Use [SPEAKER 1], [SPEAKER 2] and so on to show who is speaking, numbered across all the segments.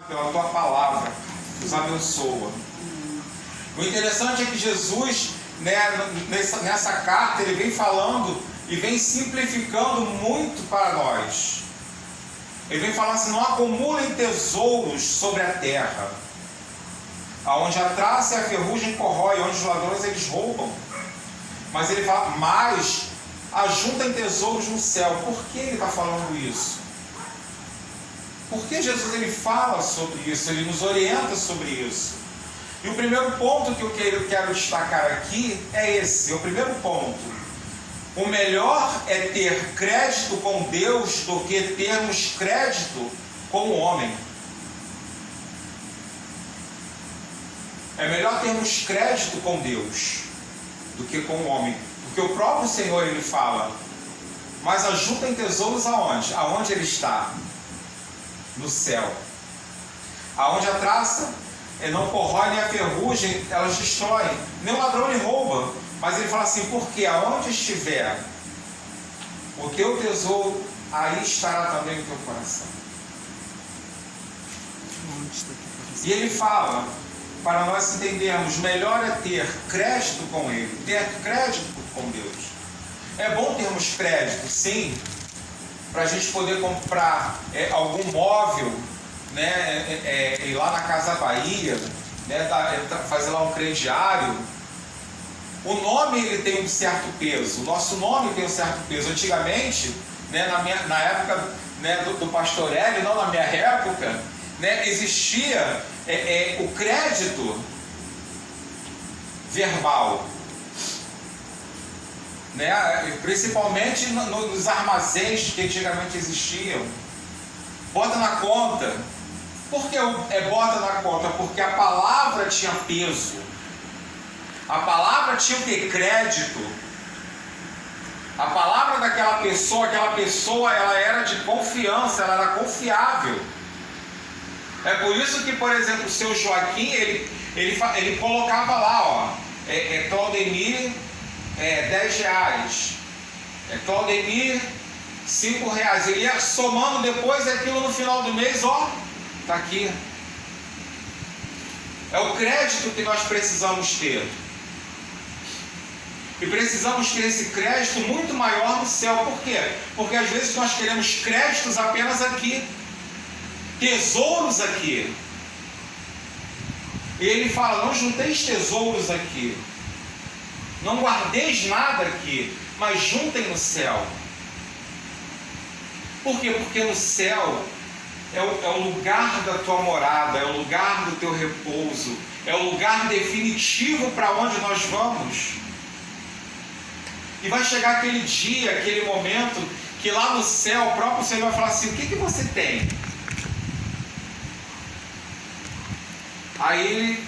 [SPEAKER 1] pela tua palavra, nos abençoa. O interessante é que Jesus, nessa carta, ele vem falando e vem simplificando muito para nós. Ele vem falando assim: não acumulem tesouros sobre a terra, aonde a traça e a ferrugem corrói, onde os ladrões eles roubam. Mas ele fala: mas ajuntem tesouros no céu. Por que ele está falando isso? Porque Jesus ele fala sobre isso, ele nos orienta sobre isso. E o primeiro ponto que eu quero destacar aqui é esse, o primeiro ponto. O melhor é ter crédito com Deus do que termos crédito com o homem. É melhor termos crédito com Deus do que com o homem. Porque o próprio Senhor ele fala: mas ajuntem tesouros aonde? Aonde ele está? No céu. Aonde a traça não corrói nem a ferrugem, elas destroem. Nem o ladrão lhe rouba. Mas ele fala assim: porque aonde estiver o teu tesouro, aí estará também o teu coração. E ele fala, para nós entendermos, melhor é ter crédito com ele, ter crédito com Deus. É bom termos crédito, sim, para a gente poder comprar algum móvel, ir lá na Casa Bahia, fazer lá um crediário. O nome ele tem um certo peso, o nosso nome tem um certo peso. Antigamente, na época do pastor Hélio, não na minha época, existia o crédito verbal, principalmente nos armazéns que antigamente existiam. Bota na conta. Por que bota na conta? Porque a palavra tinha peso. A palavra tinha que ter crédito. A palavra daquela pessoa, ela era de confiança, ela era confiável. É por isso que, por exemplo, o seu Joaquim, ele colocava lá, Claudemir, R$10. Claudemir, R$5. Ele ia somando depois aquilo no final do mês, está aqui. É o crédito que nós precisamos ter. E precisamos ter esse crédito muito maior no céu. Por quê? Porque às vezes nós queremos créditos apenas aqui, tesouros aqui. E ele fala: não junteis tesouros aqui, não guardeis nada aqui, mas juntem no céu. Por quê? Porque no céu é o lugar da tua morada, é o lugar do teu repouso, é o lugar definitivo para onde nós vamos. E vai chegar aquele dia, aquele momento, que lá no céu o próprio Senhor vai falar assim: o que você tem? Aí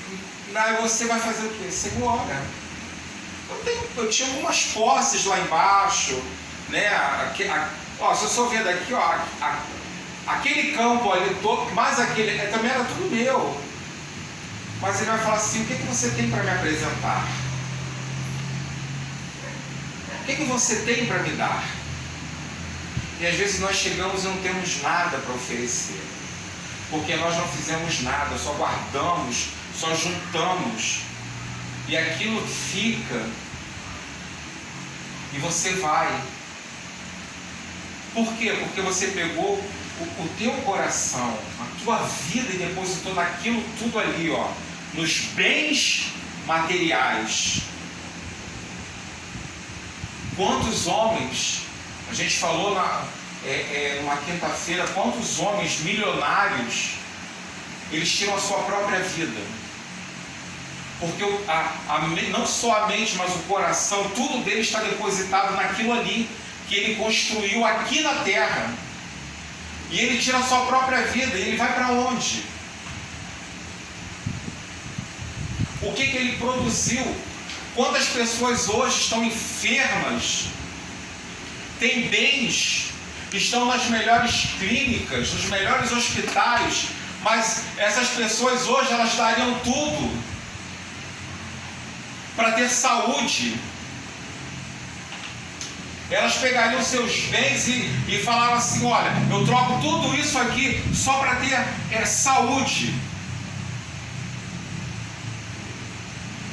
[SPEAKER 1] você vai fazer o quê? Senhor, eu tinha algumas posses lá embaixo, se eu só ver daqui, aquele campo ali todo, mas aquele também era tudo meu. Mas ele vai falar assim: o que você tem para me apresentar? O que você tem para me dar? E às vezes nós chegamos e não temos nada para oferecer, porque nós não fizemos nada, só guardamos, só juntamos, e aquilo fica, e você vai. Por quê? Porque você pegou o teu coração, a tua vida, e depositou naquilo tudo ali, nos bens materiais. Quantos homens, a gente falou numa quinta-feira, quantos homens milionários, eles tiram a sua própria vida. Porque não só a mente, mas o coração, tudo dele está depositado naquilo ali, que ele construiu aqui na terra. E ele tira a sua própria vida, e ele vai para onde? O que ele produziu? Quantas pessoas hoje estão enfermas, têm bens, estão nas melhores clínicas, nos melhores hospitais, mas essas pessoas hoje elas dariam tudo para ter saúde. elas pegariam seus bens e falaram assim: olha, eu troco tudo isso aqui só para ter saúde.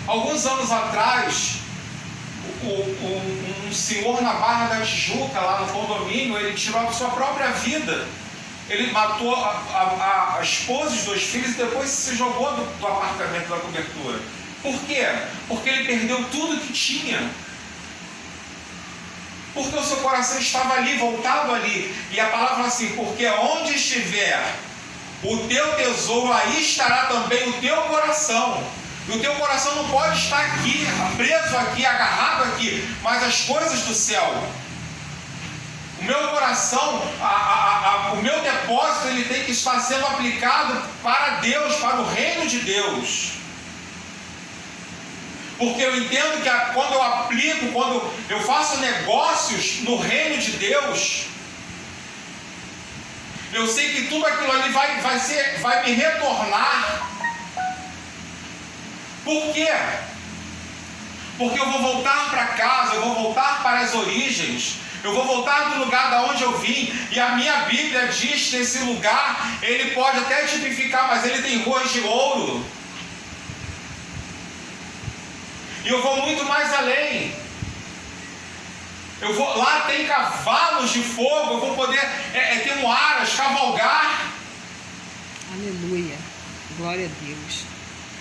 [SPEAKER 1] Alguns anos atrás, um senhor na Barra da Tijuca, lá no condomínio, ele tirou a sua própria vida. Ele matou a esposa e os 2 filhos e depois se jogou do apartamento da cobertura. Por quê? Porque ele perdeu tudo que tinha. Porque o seu coração estava ali, voltado ali. E a palavra fala assim: porque onde estiver o teu tesouro, aí estará também o teu coração. E o teu coração não pode estar aqui, preso aqui, agarrado aqui, mas as coisas do céu. O meu coração, o meu depósito, ele tem que estar sendo aplicado para Deus, para o reino de Deus. Porque eu entendo que quando eu aplico, quando eu faço negócios no reino de Deus, eu sei que tudo aquilo ali vai me retornar. Por quê? Porque eu vou voltar para casa, eu vou voltar para as origens, eu vou voltar do lugar da onde eu vim, e a minha Bíblia diz que esse lugar, ele pode até tipificar, mas ele tem ruas de ouro. E eu vou muito mais além. Lá tem cavalos de fogo, eu vou poder ter um aras, cavalgar.
[SPEAKER 2] Aleluia, glória a Deus.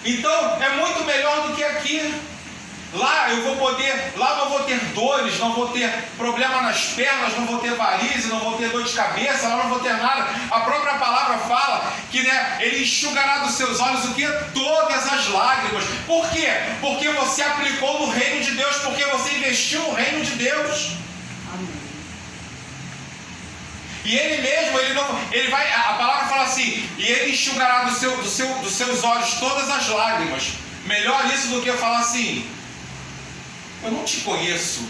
[SPEAKER 1] Então é muito melhor do que aqui. Lá eu vou poder, lá não vou ter dores, não vou ter problema nas pernas, não vou ter varize, não vou ter dor de cabeça, lá não vou ter nada. A própria palavra fala que ele enxugará dos seus olhos o que? Todas as lágrimas. Por quê? Porque você aplicou no reino de Deus, porque você investiu no reino de Deus.
[SPEAKER 2] Amém.
[SPEAKER 1] E ele mesmo, ele vai, a palavra fala assim: e ele enxugará dos seus olhos todas as lágrimas. Melhor isso do que falar assim: eu não te conheço,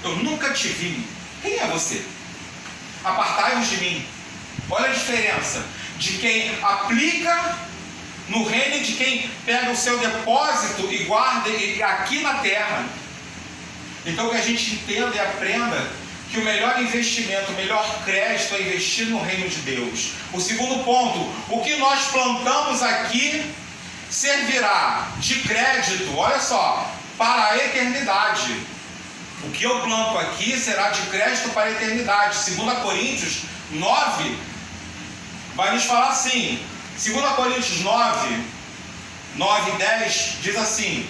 [SPEAKER 1] eu nunca te vi. Quem é você? Apartai-vos de mim. Olha a diferença de quem aplica no reino e de quem pega o seu depósito e guarda aqui na terra. Então que a gente entenda e aprenda que o melhor investimento, o melhor crédito é investir no reino de Deus. O segundo ponto: o que nós plantamos aqui servirá de crédito, olha só, para a eternidade. O que eu planto aqui será de crédito para a eternidade. 2 Coríntios 9 vai nos falar assim. 2 Coríntios 9 e 10 diz assim: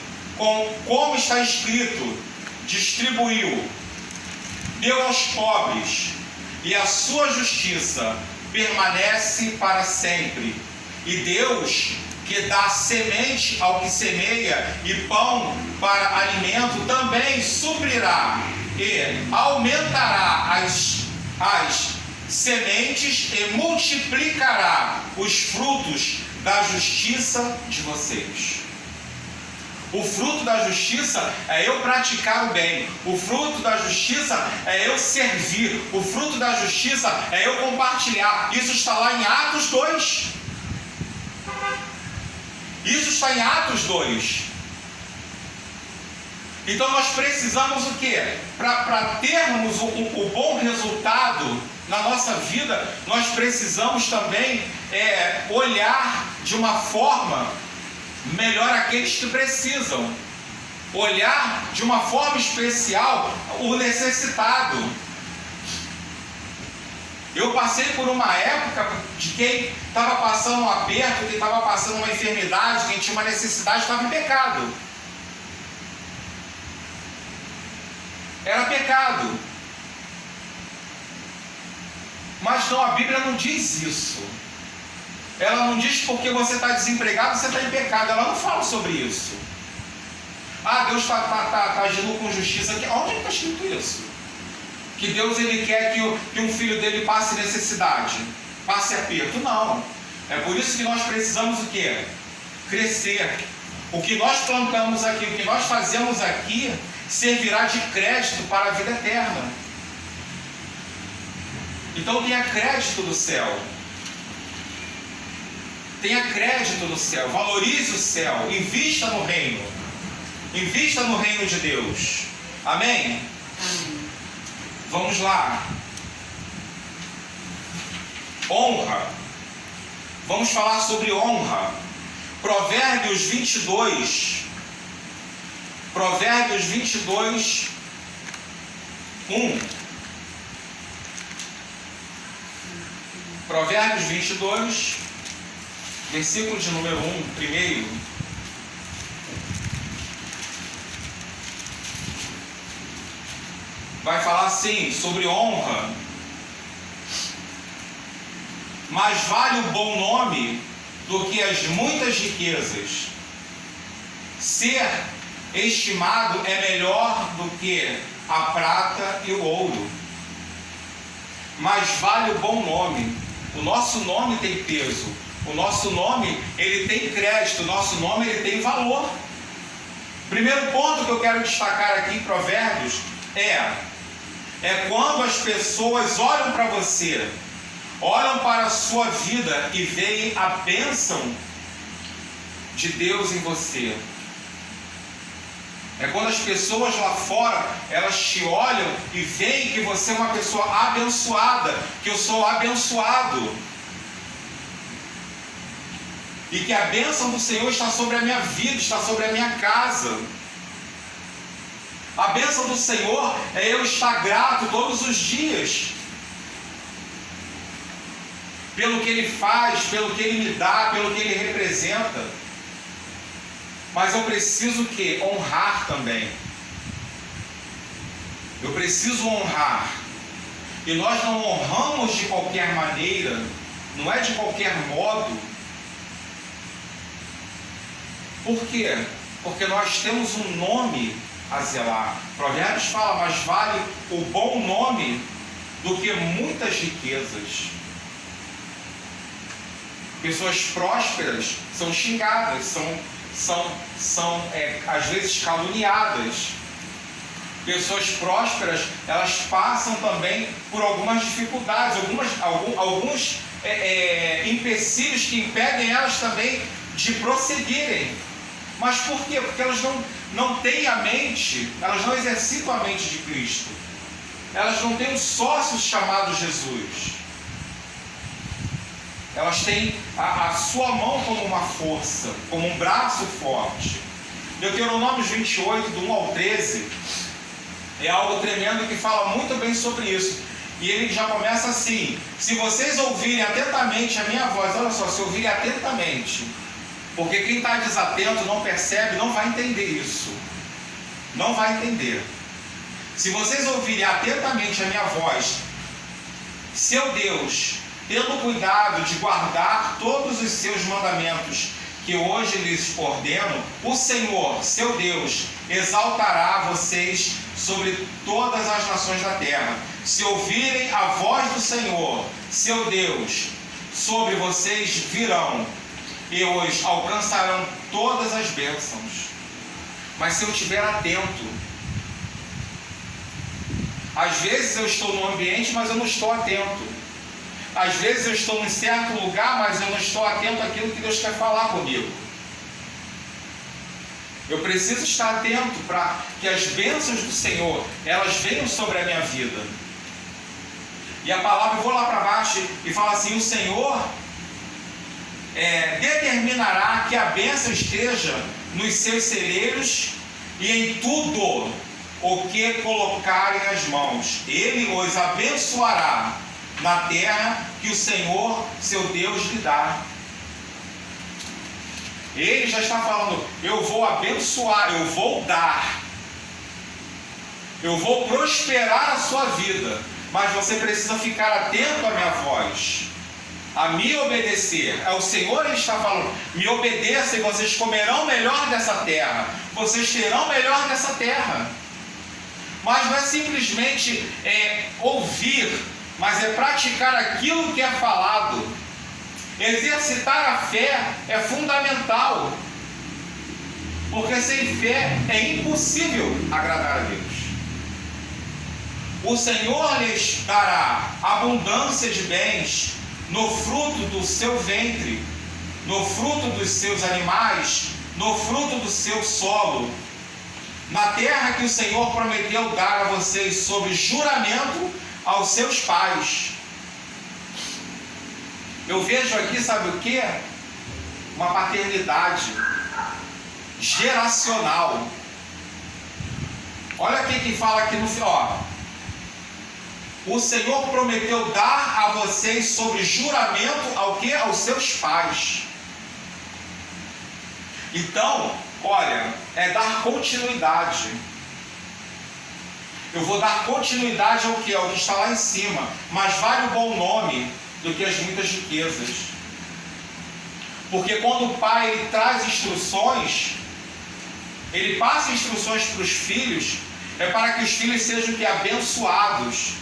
[SPEAKER 1] como está escrito, distribuiu, deu aos pobres, e a sua justiça permanece para sempre. E Deus, que dá semente ao que semeia e pão para alimento, também suprirá e aumentará as sementes e multiplicará os frutos da justiça de vocês. O fruto da justiça é eu praticar o bem. O fruto da justiça é eu servir. O fruto da justiça é eu compartilhar. Isso está lá em Atos 2. Isso está em Atos 2. Então nós precisamos o quê? Para termos o bom resultado na nossa vida, nós precisamos também olhar de uma forma melhor aqueles que precisam. Olhar de uma forma especial o necessitado. Eu passei por uma época de quem estava passando um aperto, quem estava passando uma enfermidade, quem tinha uma necessidade, estava em pecado. Era pecado. Mas não, a Bíblia não diz isso. Ela não diz porque você está desempregado, você está em pecado. Ela não fala sobre isso. Ah, Deus está agindo com justiça aqui. Onde está escrito isso? Que Deus ele quer que um filho dele passe necessidade, passe aperto. Não. É por isso que nós precisamos o quê? Crescer. O que nós plantamos aqui, o que nós fazemos aqui, servirá de crédito para a vida eterna. Então tenha crédito do céu. Tenha crédito no céu, valorize o céu, invista no reino. Invista no reino de Deus. Amém?
[SPEAKER 2] Amém.
[SPEAKER 1] Vamos lá. Honra. Vamos falar sobre honra. Provérbios 22. Provérbios 22, 1. Provérbios 22, versículo de número 1, primeiro. Vai falar assim, sobre honra. Mais vale o bom nome do que as muitas riquezas. Ser estimado é melhor do que a prata e o ouro. Mais vale o bom nome. O nosso nome tem peso. O nosso nome, ele tem crédito. O nosso nome, ele tem valor. Primeiro ponto que eu quero destacar aqui em Provérbios é quando as pessoas olham para você, olham para a sua vida e veem a bênção de Deus em você. É quando as pessoas lá fora, elas te olham e veem que você é uma pessoa abençoada, que eu sou abençoado. E que a bênção do Senhor está sobre a minha vida, está sobre a minha casa. A bênção do Senhor é eu estar grato todos os dias. Pelo que Ele faz, pelo que Ele me dá, pelo que Ele representa. Mas eu preciso honrar também. Eu preciso honrar. E nós não honramos de qualquer maneira, não é de qualquer modo. Por quê? Porque nós temos um nome a zelar. Provérbios fala, mais vale o bom nome do que muitas riquezas. Pessoas prósperas são xingadas, são às vezes caluniadas. Pessoas prósperas, elas passam também por algumas dificuldades, alguns empecilhos que impedem elas também de prosseguirem. Mas por quê? Porque elas não têm a mente, elas não exercitam a mente de Cristo. Elas não têm um sócio chamado Jesus. Elas têm a sua mão como uma força, como um braço forte. Deuteronômio 28, do 1 ao 13, é algo tremendo que fala muito bem sobre isso. E ele já começa assim: se vocês ouvirem atentamente a minha voz, olha só, se ouvirem atentamente, porque quem está desatento, não percebe, não vai entender isso. Não vai entender. Se vocês ouvirem atentamente a minha voz, seu Deus, tendo cuidado de guardar todos os seus mandamentos que hoje lhes ordeno, o Senhor, seu Deus, exaltará vocês sobre todas as nações da terra. Se ouvirem a voz do Senhor, seu Deus, sobre vocês virão e os alcançarão todas as bênçãos. Mas se eu estiver atento, às vezes eu estou no ambiente, mas eu não estou atento. Às vezes eu estou em certo lugar, mas eu não estou atento àquilo que Deus quer falar comigo. Eu preciso estar atento para que as bênçãos do Senhor, elas venham sobre a minha vida. E a palavra, eu vou lá para baixo e fala assim: o Senhor determinará que a bênção esteja nos seus celeiros e em tudo o que colocarem as mãos. Ele os abençoará na terra que o Senhor, seu Deus, lhe dá. Ele já está falando: eu vou abençoar, eu vou dar, eu vou prosperar a sua vida, mas você precisa ficar atento à minha voz, a me obedecer. É o Senhor que está falando: me obedeça e vocês comerão melhor dessa terra, vocês terão melhor dessa terra. Mas não é simplesmente ouvir, mas é praticar aquilo que é falado. Exercitar a fé é fundamental, porque sem fé é impossível agradar a Deus. O Senhor lhes dará abundância de bens no fruto do seu ventre, no fruto dos seus animais, no fruto do seu solo, na terra que o Senhor prometeu dar a vocês sob juramento aos seus pais. Eu vejo aqui, sabe o que? Uma paternidade geracional. Olha aqui que fala aqui no final. O Senhor prometeu dar a vocês sobre juramento ao que? Aos seus pais. Então, olha, é dar continuidade. Eu vou dar continuidade ao que? Ao que está lá em cima. Mas vale o bom nome do que as muitas riquezas. Porque quando o pai ele traz instruções, ele passa instruções para os filhos, é para que os filhos sejam que? Abençoados,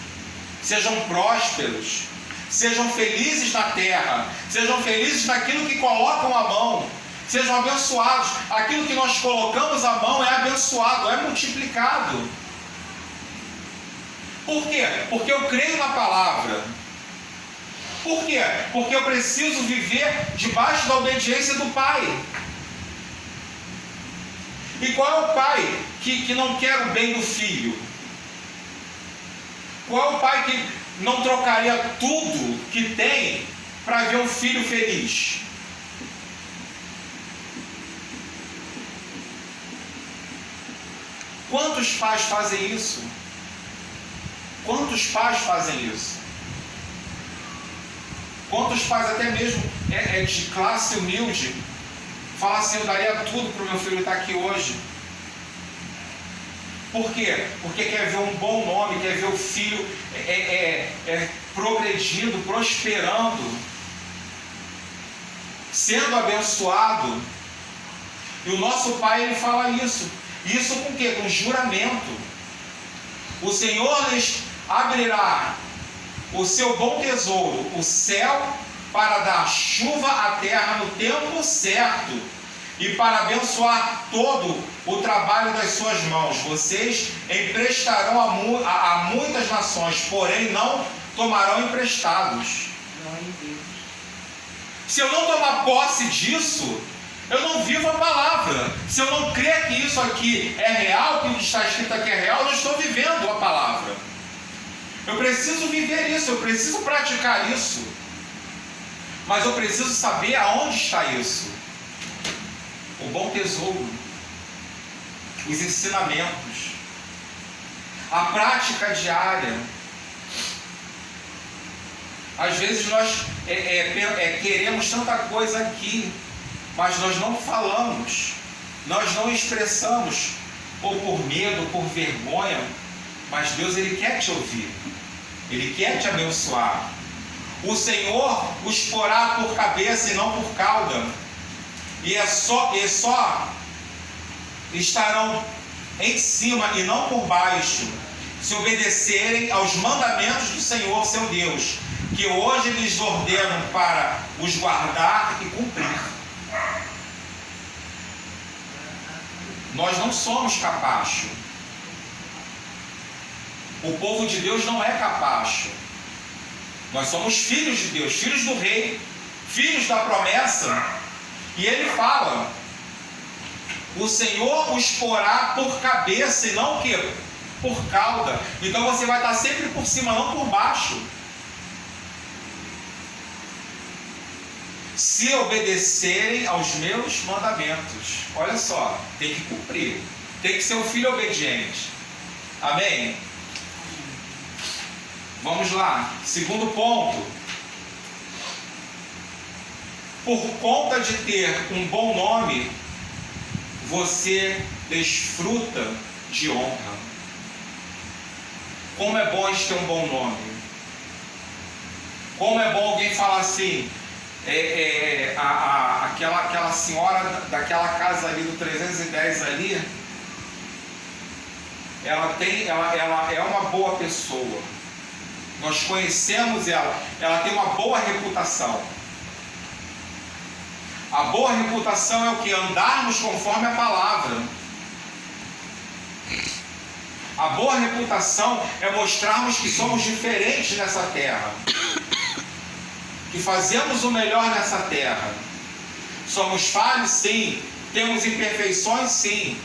[SPEAKER 1] sejam prósperos, sejam felizes na terra, sejam felizes naquilo que colocam a mão, sejam abençoados. Aquilo que nós colocamos a mão é abençoado, é multiplicado. Por quê? Porque eu creio na palavra. Por quê? Porque eu preciso viver debaixo da obediência do Pai. E qual é o pai que não quer o bem do filho? Qual é o pai que não trocaria tudo que tem para ver um filho feliz? Quantos pais fazem isso? Quantos pais fazem isso? Quantos pais, até mesmo de classe humilde, falam assim: eu daria tudo para o meu filho estar aqui hoje. Por quê? Porque quer ver um bom nome, quer ver o filho progredindo, prosperando, sendo abençoado. E o nosso Pai, ele fala isso. Isso com o quê? Com juramento. O Senhor lhes abrirá o seu bom tesouro, o céu, para dar chuva à terra no tempo certo e para abençoar todo o trabalho das suas mãos. Vocês emprestarão a muitas nações, porém não tomarão emprestados.
[SPEAKER 2] Glória a Deus.
[SPEAKER 1] Se eu não tomar posse disso, eu não vivo a palavra. Se eu não crer que isso aqui é real, que o que está escrito aqui é real, eu não estou vivendo a palavra. Eu preciso viver isso, eu preciso praticar isso. Mas eu preciso saber aonde está isso. O bom tesouro, os ensinamentos, a prática diária. Às vezes nós queremos tanta coisa aqui, mas nós não falamos, nós não expressamos, ou por medo, ou por vergonha. Mas Deus, Ele quer te ouvir, Ele quer te abençoar. O Senhor os porá por cabeça e não por cauda, e só estarão em cima e não por baixo, se obedecerem aos mandamentos do Senhor seu Deus, que hoje lhes ordeno para os guardar e cumprir. Nós não somos capacho. O povo de Deus não é capacho. Nós somos filhos de Deus, filhos do rei, filhos da promessa. E ele fala: o Senhor os porá por cabeça e não o quê? Por cauda. Então você vai estar sempre por cima, não por baixo. Se obedecerem aos meus mandamentos. Olha só, tem que cumprir. Tem que ser um filho obediente. Amém? Vamos lá. Segundo ponto. Por conta de ter um bom nome, você desfruta de honra. Como é bom a gente ter um bom nome. Como é bom alguém falar assim: aquela senhora daquela casa ali do 310 ali, ela é uma boa pessoa. Nós conhecemos ela tem uma boa reputação. A boa reputação é o que? Andarmos conforme a palavra. A boa reputação é mostrarmos que somos diferentes nessa terra, que fazemos o melhor nessa terra. Somos falhos, sim. Temos imperfeições, sim.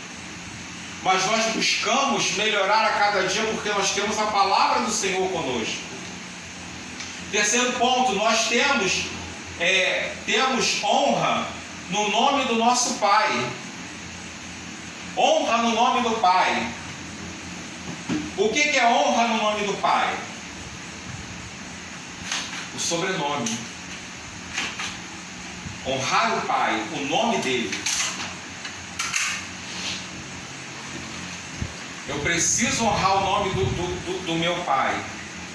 [SPEAKER 1] mas nós buscamos melhorar a cada dia porque nós temos a palavra do Senhor conosco. Terceiro ponto, nós temos honra no nome do nosso Pai. Honra no nome do Pai. O que é honra no nome do Pai? O sobrenome. Honrar o Pai, o nome dele. Eu preciso honrar o nome do meu Pai.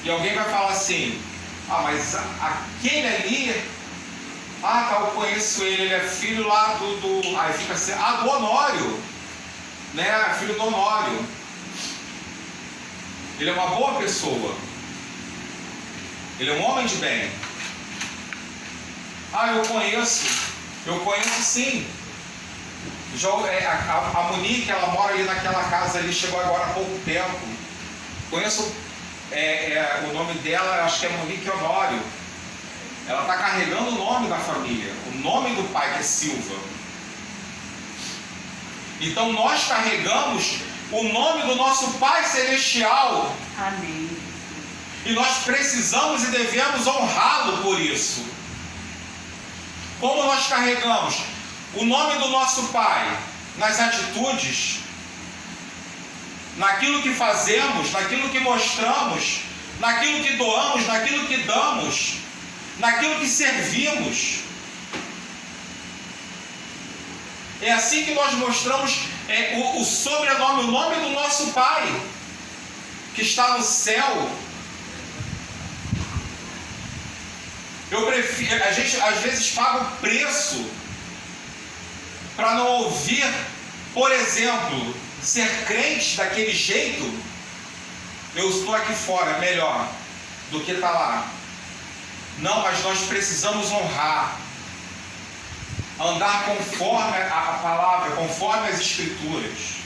[SPEAKER 1] E alguém vai falar assim: ah, mas aquele ali, eu conheço ele é filho lá aí fica assim, do Honório, né? Filho do Honório. Ele é uma boa pessoa. Ele é um homem de bem. Eu conheço sim. A Monique, ela mora ali naquela casa ali, chegou agora há pouco tempo. Conheço o nome dela, acho que é Monique Honório. Ela está carregando o nome da família, o nome do pai, que é Silva. Então nós carregamos o nome do nosso Pai Celestial.
[SPEAKER 2] Amém.
[SPEAKER 1] E nós precisamos e devemos honrá-lo por isso. Como nós carregamos o nome do nosso Pai? Nas atitudes, naquilo que fazemos, naquilo que mostramos, naquilo que doamos, naquilo que damos, naquilo que servimos. É assim que nós mostramos o sobrenome, o nome do nosso Pai, que está no céu. A gente às vezes paga o preço para não ouvir, por exemplo, ser crente daquele jeito. Eu estou aqui fora, é melhor do que estar lá. Não, mas nós precisamos honrar, andar conforme a palavra, conforme as Escrituras.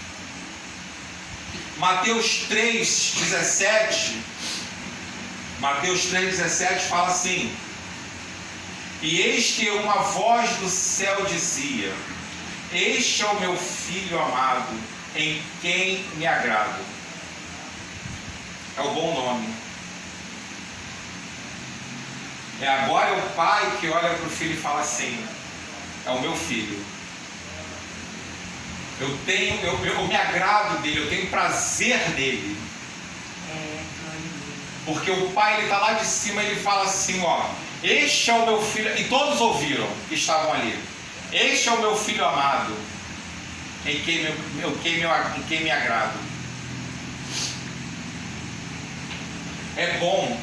[SPEAKER 1] Mateus 3,17 fala assim: e eis que uma voz do céu dizia: este é o meu filho amado, em quem me agrado. É o bom nome. Agora é o pai que olha para o filho e fala assim: é o meu filho. Eu me agrado dele, eu tenho prazer nele. Porque o pai, ele está lá de cima, ele fala assim: este é o meu filho. E todos ouviram que estavam ali: este é o meu filho amado, em quem me agrado. É bom,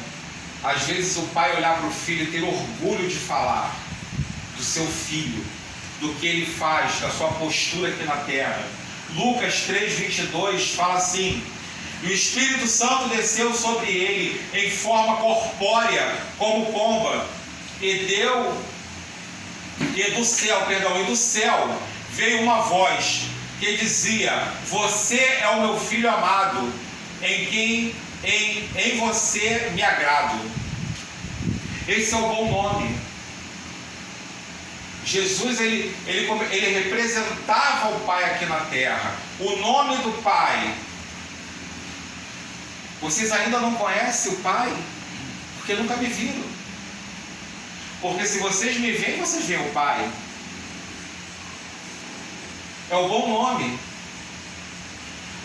[SPEAKER 1] às vezes, o pai olhar para o filho e ter orgulho de falar do seu filho, do que ele faz, da sua postura aqui na terra. Lucas 3,22 fala assim: e o Espírito Santo desceu sobre ele em forma corpórea, como pomba, e do céu veio uma voz que dizia: você é o meu filho amado, em você me agrado. Esse é o bom nome. Jesus, ele representava o Pai aqui na terra. O nome do Pai. Vocês ainda não conhecem o Pai? Porque nunca me viram. Porque se vocês me veem, vocês veem o Pai. É o bom nome.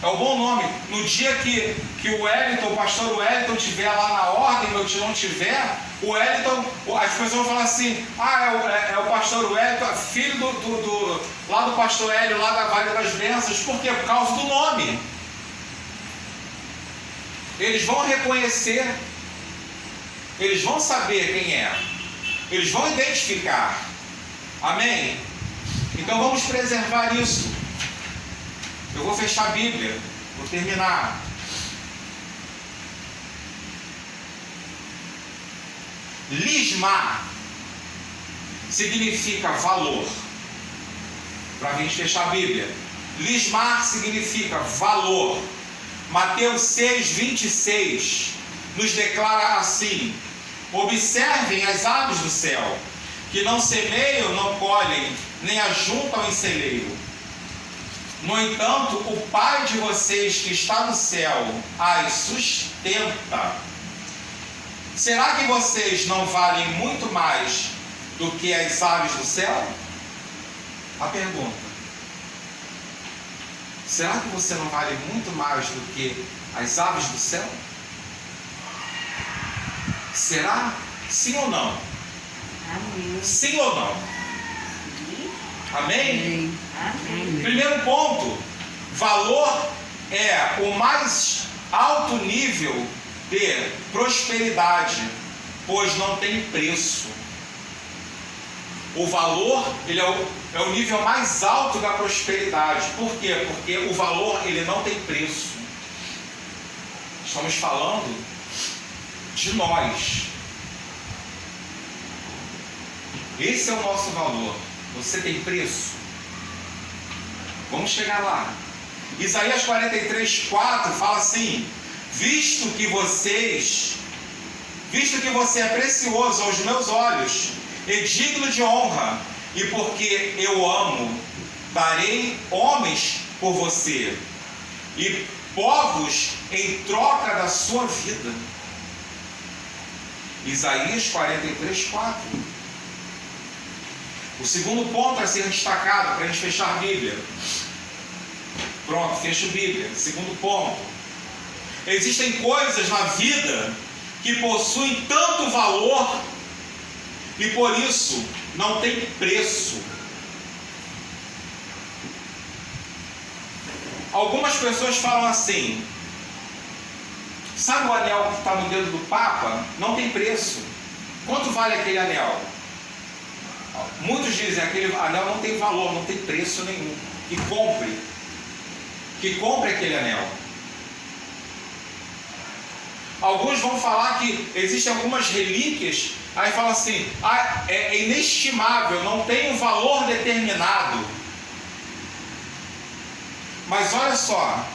[SPEAKER 1] É o bom nome. No dia que o pastor Wellington estiver lá na ordem, eu não tiver, o Wellington, as pessoas vão falar assim: é o pastor Wellington, filho lá do pastor Hélio, lá da Vale das Bênçãos. Por quê? Por causa do nome. Eles vão reconhecer, eles vão saber quem é, eles vão identificar. Amém? Então vamos preservar isso. Eu vou fechar a Bíblia, vou terminar. Lismar significa valor. Para a gente fechar a Bíblia, lismar significa valor. Mateus 6,26 nos declara assim: observem as aves do céu, que não semeiam, não colhem, nem ajuntam em celeiro, No entanto, o Pai de vocês que está no céu as sustenta. Será que vocês não valem muito mais do que as aves do céu? A pergunta. Será que você não vale muito mais do que as aves do céu? Será? Sim ou não?
[SPEAKER 3] Amém.
[SPEAKER 1] Sim ou não? Amém?
[SPEAKER 2] Amém.
[SPEAKER 3] Amém.
[SPEAKER 1] Primeiro ponto, valor é o mais alto nível de prosperidade, pois não tem preço. O valor, ele é o nível mais alto da prosperidade. Por quê? Porque o valor, ele não tem preço. Estamos falando de nós. Esse é o nosso valor. Você tem preço? Vamos chegar lá. Isaías 43:4 fala assim: visto que você é precioso aos meus olhos e digno de honra, e porque eu amo, darei homens por você e povos em troca da sua vida. Isaías 43:4. O segundo ponto a ser destacado para a gente fechar a Bíblia. Pronto, fecho a Bíblia. Segundo ponto. Existem coisas na vida que possuem tanto valor e por isso não tem preço. Algumas pessoas falam assim: sabe o anel que está no dedo do Papa? Não tem preço. Quanto vale aquele anel? Muitos dizem: aquele anel não tem valor, não tem preço nenhum. Que compre aquele anel. Alguns vão falar que existem algumas relíquias, aí fala assim: é inestimável, não tem um valor determinado. Mas olha só,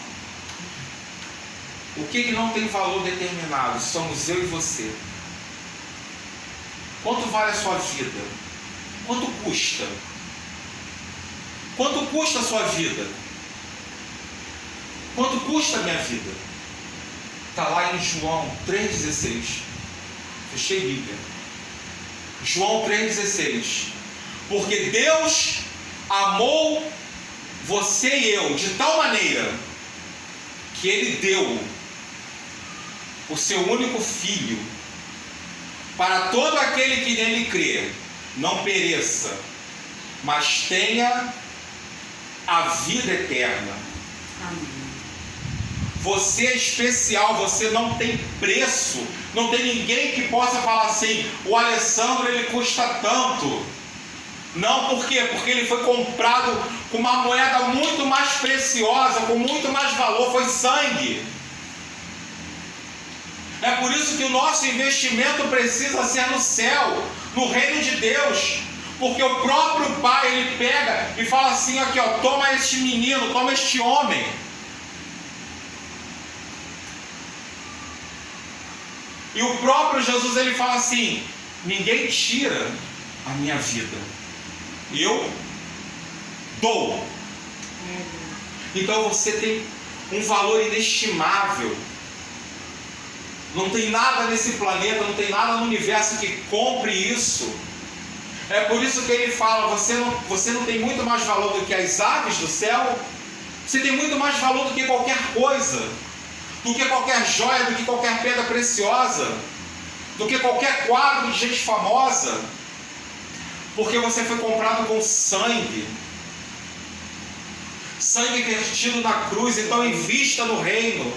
[SPEAKER 1] o que não tem valor determinado? Somos eu e você. Quanto vale a sua vida? Quanto custa? Quanto custa a sua vida? Quanto custa a minha vida? Está lá em João 3,16. Fechei a Bíblia. João 3,16. Porque Deus amou você e eu de tal maneira que Ele deu o seu único Filho, para todo aquele que nele crê, não pereça, mas tenha a vida eterna.
[SPEAKER 3] Amém.
[SPEAKER 1] Você é especial, você não tem preço, não tem ninguém que possa falar assim: o Alessandro ele custa tanto. Não, por quê? Porque ele foi comprado com uma moeda muito mais preciosa, com muito mais valor, foi sangue. É por isso que o nosso investimento precisa ser no céu, no reino de Deus. Porque o próprio Pai, ele pega e fala assim: aqui ó, toma este menino, toma este homem. E o próprio Jesus, ele fala assim: ninguém tira a minha vida, eu dou. Então você tem um valor inestimável. Não tem nada nesse planeta, não tem nada no universo que compre isso. É por isso que ele fala: você não tem muito mais valor do que as aves do céu. Você tem muito mais valor do que qualquer coisa, do que qualquer joia, do que qualquer pedra preciosa, do que qualquer quadro de gente famosa. Porque você foi comprado com sangue. Sangue vertido na cruz. Então invista no reino.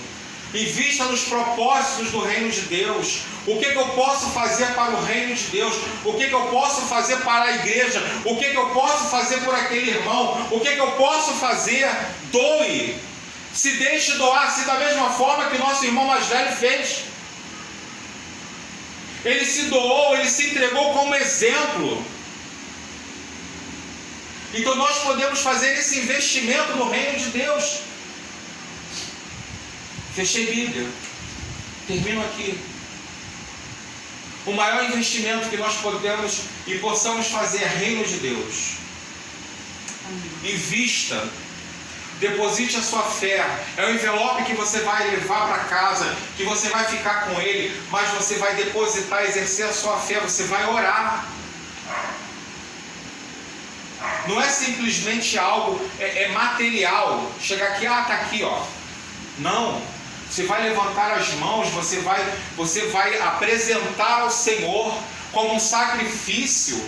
[SPEAKER 1] Invista nos propósitos do reino de Deus. O que eu posso fazer para o reino de Deus? O que eu posso fazer para a igreja? O que eu posso fazer por aquele irmão? O que eu posso fazer? Doe. Se deixe doar, se da mesma forma que o nosso irmão mais velho fez. Ele se doou, ele se entregou como exemplo. Então nós podemos fazer esse investimento no reino de Deus. Fechei Bíblia. Termino aqui. O maior investimento que nós podemos e possamos fazer é reino de Deus. Invista Deposite a sua fé. É um envelope que você vai levar para casa, que você vai ficar com ele, mas você vai depositar, exercer a sua fé, você vai orar. Não é simplesmente algo material. Chegar aqui, tá aqui, ó. Não. Você vai levantar as mãos, você vai apresentar ao Senhor como um sacrifício.